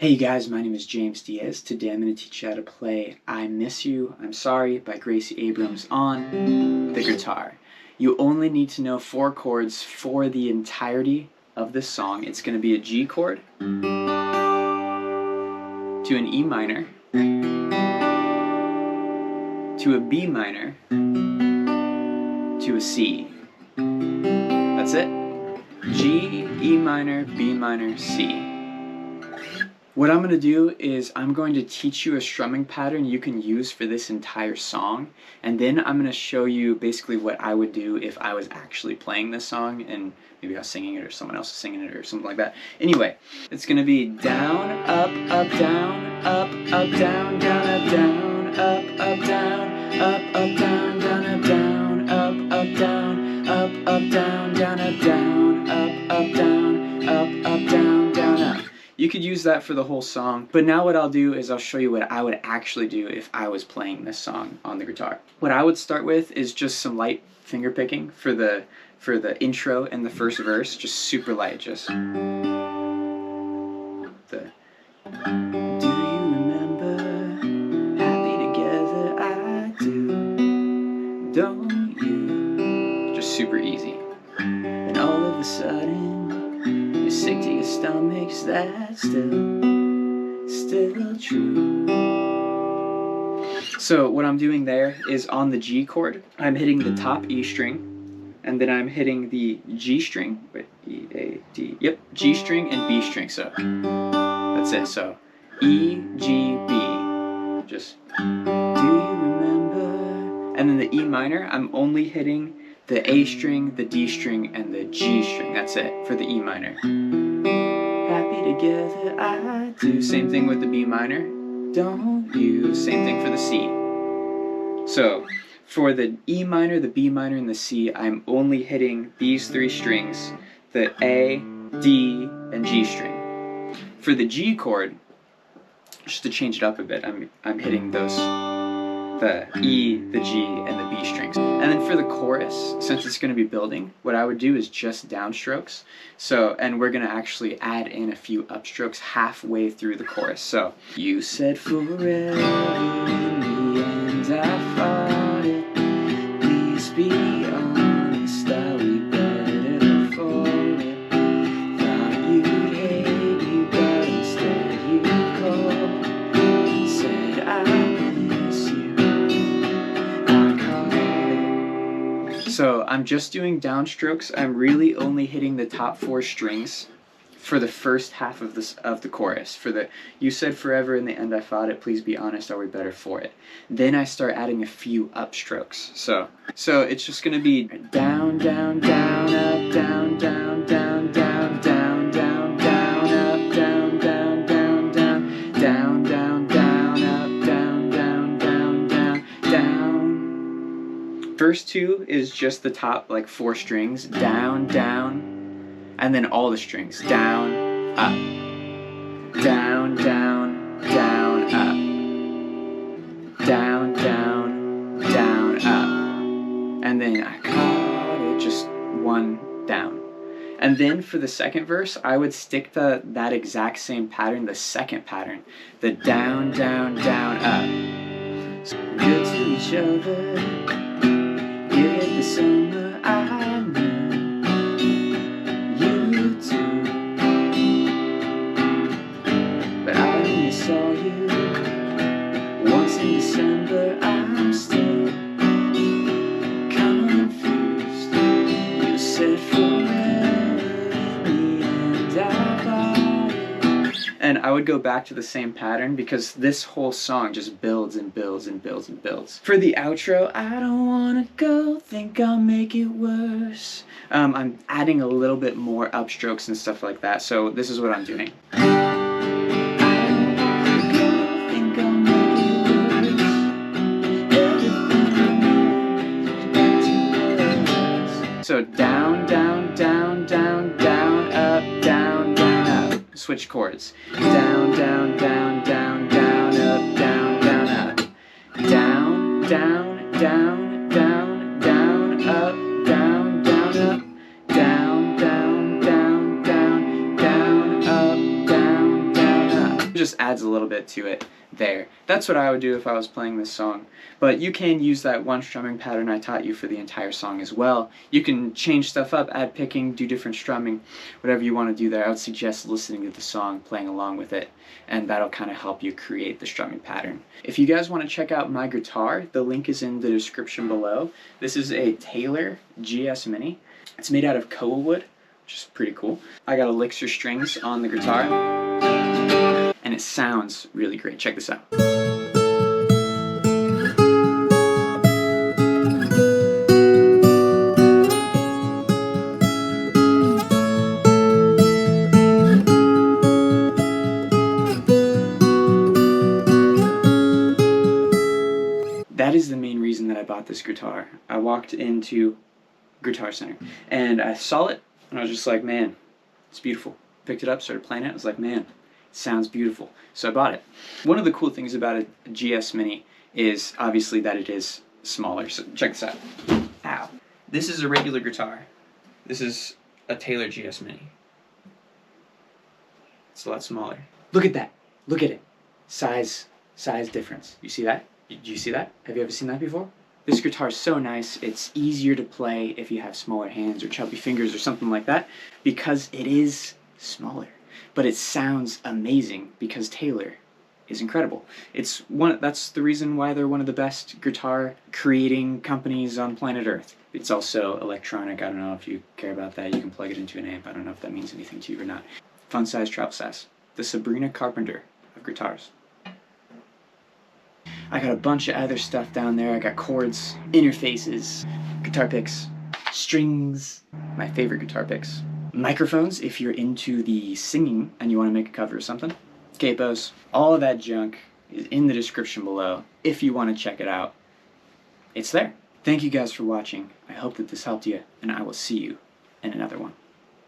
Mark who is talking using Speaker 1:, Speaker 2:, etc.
Speaker 1: Hey you guys, my name is James Diaz. Today I'm going to teach you how to play I Miss You, I'm Sorry by Gracie Abrams on the guitar. You only need to know 4 chords for the entirety of this song. It's going to be a G chord to an E minor, to a B minor, to a C. That's it. G, E minor, B minor, C. What I'm going to do is I'm going to teach you a strumming pattern you can use for this entire song, and then I'm going to show you basically what I would do if I was actually playing this song and maybe I was singing it or someone else was singing it or something like that. Anyway, it's going to be down, up, up, down, up, up, down, down, up, down, up, up, down, up, up, down, down, up, down, up, up, down, up, up, down, down, up, down, up, up, down, up, up, down, down, up. You could use that for the whole song, but now what I'll do is I'll show you what I would actually do if I was playing this song on the guitar. What I would start with is just some light finger picking for the intro and the first verse, just super light, just the do you remember happy together I do, don't you, just super easy. And all of a sudden you're sick to your stomach's that still true. So what I'm doing there is on the G chord, I'm hitting the top E string, and then I'm hitting the G string, wait, E, A, D, yep, G string and B string, so that's it, so E, G, B, just do you remember, and then the E minor, I'm only hitting the A string, the D string, and the G string. That's it for the E minor. Happy together I do. Same thing with the B minor. Don't you. Same thing for the C. So for the E minor, the B minor, and the C, I'm only hitting these 3 strings, the A, D, and G string. For the G chord, just to change it up a bit, I'm hitting those, the E, the G, and the B strings. And then for the chorus, since it's going to be building, what I would do is just downstrokes. So, and we're going to actually add in a few upstrokes halfway through the chorus. So, you said forever in the end I fought it. Please be honest, are we better for it? Thought you'd hate me, but instead you called. Said I miss you. So I'm just doing downstrokes. I'm really only hitting the top 4 strings for the first half of the chorus. For the you said forever in the end I fought it, please be honest, are we better for it? Then I start adding a few upstrokes. So it's just gonna be down, down, down, up, down, down, down, down, down, down, down, up, down, down, down, down, down, down, down, up, down, down, down, down, down. First 2 is just the top like 4 strings, down, down, and then all the strings, down, up, down, down, down, up, down, down, down, up, and then I caught it, just 1 down. And then for the second verse, I would stick to that exact same pattern, the second pattern, the down, down, down, up. So good to each other. You hit the summer I knew you too, but I only saw you once in December. I'm still confused. You said forever in the end I bought it. And I would go back to the same pattern because this whole song just builds and builds and builds and builds. For the outro, I don't wanna go, think I'll make it worse. I'm adding a little bit more upstrokes and stuff like that, so this is what I'm doing. So down, down, down, down, down, up, down, down, up. Switch chords. Down, down, down, down, down, up, down, down, up. Down, down, down, down, down, up, down, down, up. Down, down, down, down, down, up, down, down, up. It just adds a little bit to it there. That's what I would do if I was playing this song. But you can use that one strumming pattern I taught you for the entire song as well. You can change stuff up, add picking, do different strumming, whatever you want to do there. I would suggest listening to the song, playing along with it, and that'll kind of help you create the strumming pattern. If you guys want to check out my guitar, the link is in the description below. This is a Taylor GS Mini. It's made out of koa wood, which is pretty cool. I got elixir strings on the guitar, and it sounds really great. Check this out. That is the main reason that I bought this guitar. I walked into Guitar Center and I saw it and I was just like, man, it's beautiful. Picked it up, started playing it. I was like, man, it sounds beautiful. So I bought it. One of the cool things about a GS Mini is obviously that it is smaller. So check this out. Ow. This is a regular guitar. This is a Taylor GS Mini. It's a lot smaller. Look at that. Look at it. Size difference. You see that? Do you see that? Have you ever seen that before? This guitar is so nice. It's easier to play if you have smaller hands or chubby fingers or something like that because it is smaller. But it sounds amazing because Taylor is incredible. That's the reason why they're one of the best guitar creating companies on planet Earth. It's also electronic. I don't know if you care about that. You can plug it into an amp. I don't know if that means anything to you or not. Fun size, travel size. The Sabrina Carpenter of guitars. I got a bunch of other stuff down there. I got chords, interfaces, guitar picks, strings, my favorite guitar picks, microphones if you're into the singing and you want to make a cover or something, capos, all of that junk is in the description below if you want to check it out. It's there. Thank you guys for watching. I hope that this helped you, and I will see you in another one.